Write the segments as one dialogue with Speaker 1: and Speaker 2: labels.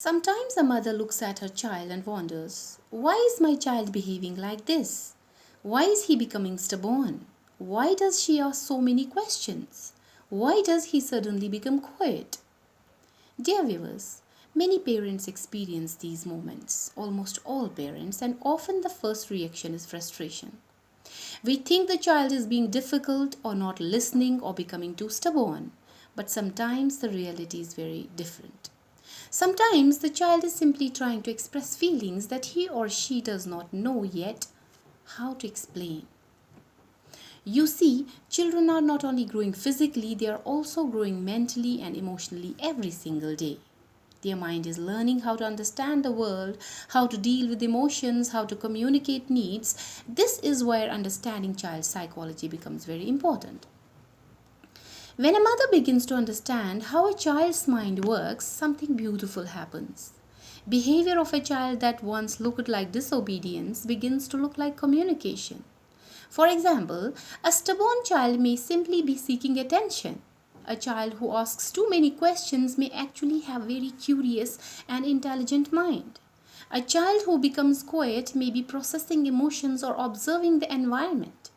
Speaker 1: Sometimes a mother looks at her child and wonders, why is my child behaving like this? Why is he becoming stubborn? Why does she ask so many questions? Why does he suddenly become quiet? Dear viewers, many parents experience these moments, almost all parents, and often the first reaction is frustration. We think the child is being difficult or not listening or becoming too stubborn, but sometimes the reality is very different. Sometimes the child is simply trying to express feelings that he or she does not know yet how to explain. You see, children are not only growing physically, they are also growing mentally and emotionally every single day. Their mind is learning how to understand the world, how to deal with emotions, how to communicate needs. This is where understanding child psychology becomes very important. When a mother begins to understand how a child's mind works, something beautiful happens. Behavior of a child that once looked like disobedience begins to look like communication. For example, a stubborn child may simply be seeking attention. A child who asks too many questions may actually have very curious and intelligent mind. A child who becomes quiet may be processing emotions or observing the environment.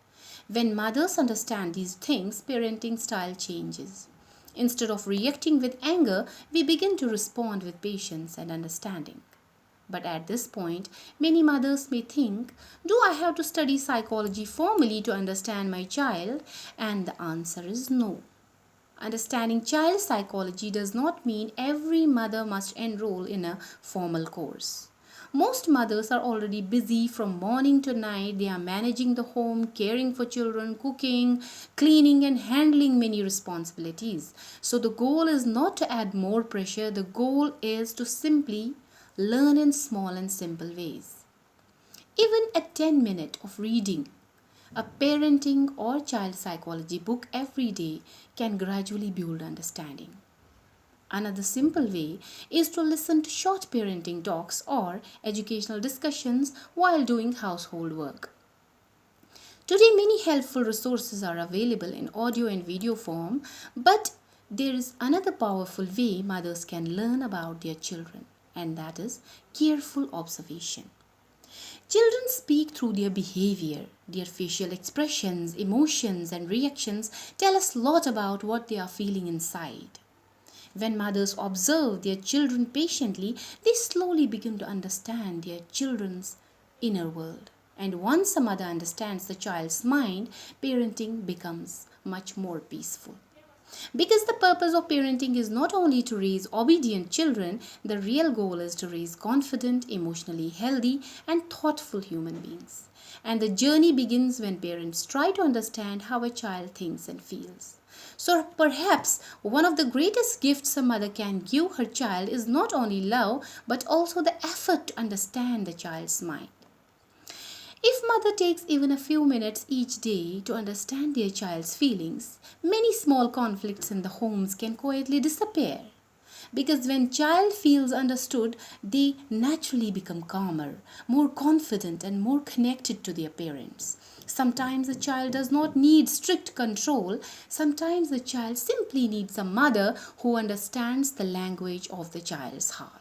Speaker 1: When mothers understand these things, parenting style changes. Instead of reacting with anger, we begin to respond with patience and understanding. But at this point, many mothers may think, do I have to study psychology formally to understand my child? And the answer is no. Understanding child psychology does not mean every mother must enroll in a formal course. Most mothers are already busy from morning to night. They are managing the home, caring for children, cooking, cleaning, and handling many responsibilities. So the goal is not to add more pressure, the goal is to simply learn in small and simple ways. Even a 10-minute of reading a parenting or child psychology book every day can gradually build understanding. Another simple way is to listen to short parenting talks or educational discussions while doing household work. Today, many helpful resources are available in audio and video form, but there is another powerful way mothers can learn about their children, and that is careful observation. Children speak through their behavior. Their facial expressions, emotions, and reactions tell us a lot about what they are feeling inside. When mothers observe their children patiently, they slowly begin to understand their children's inner world. And once a mother understands the child's mind, parenting becomes much more peaceful. Because the purpose of parenting is not only to raise obedient children, the real goal is to raise confident, emotionally healthy, and thoughtful human beings. And the journey begins when parents try to understand how a child thinks and feels. So perhaps one of the greatest gifts a mother can give her child is not only love but also the effort to understand the child's mind. If mother takes even a few minutes each day to understand their child's feelings, many small conflicts in the homes can quietly disappear. Because when child feels understood, they naturally become calmer, more confident and more connected to their parents. Sometimes a child does not need strict control. Sometimes the child simply needs a mother who understands the language of the child's heart.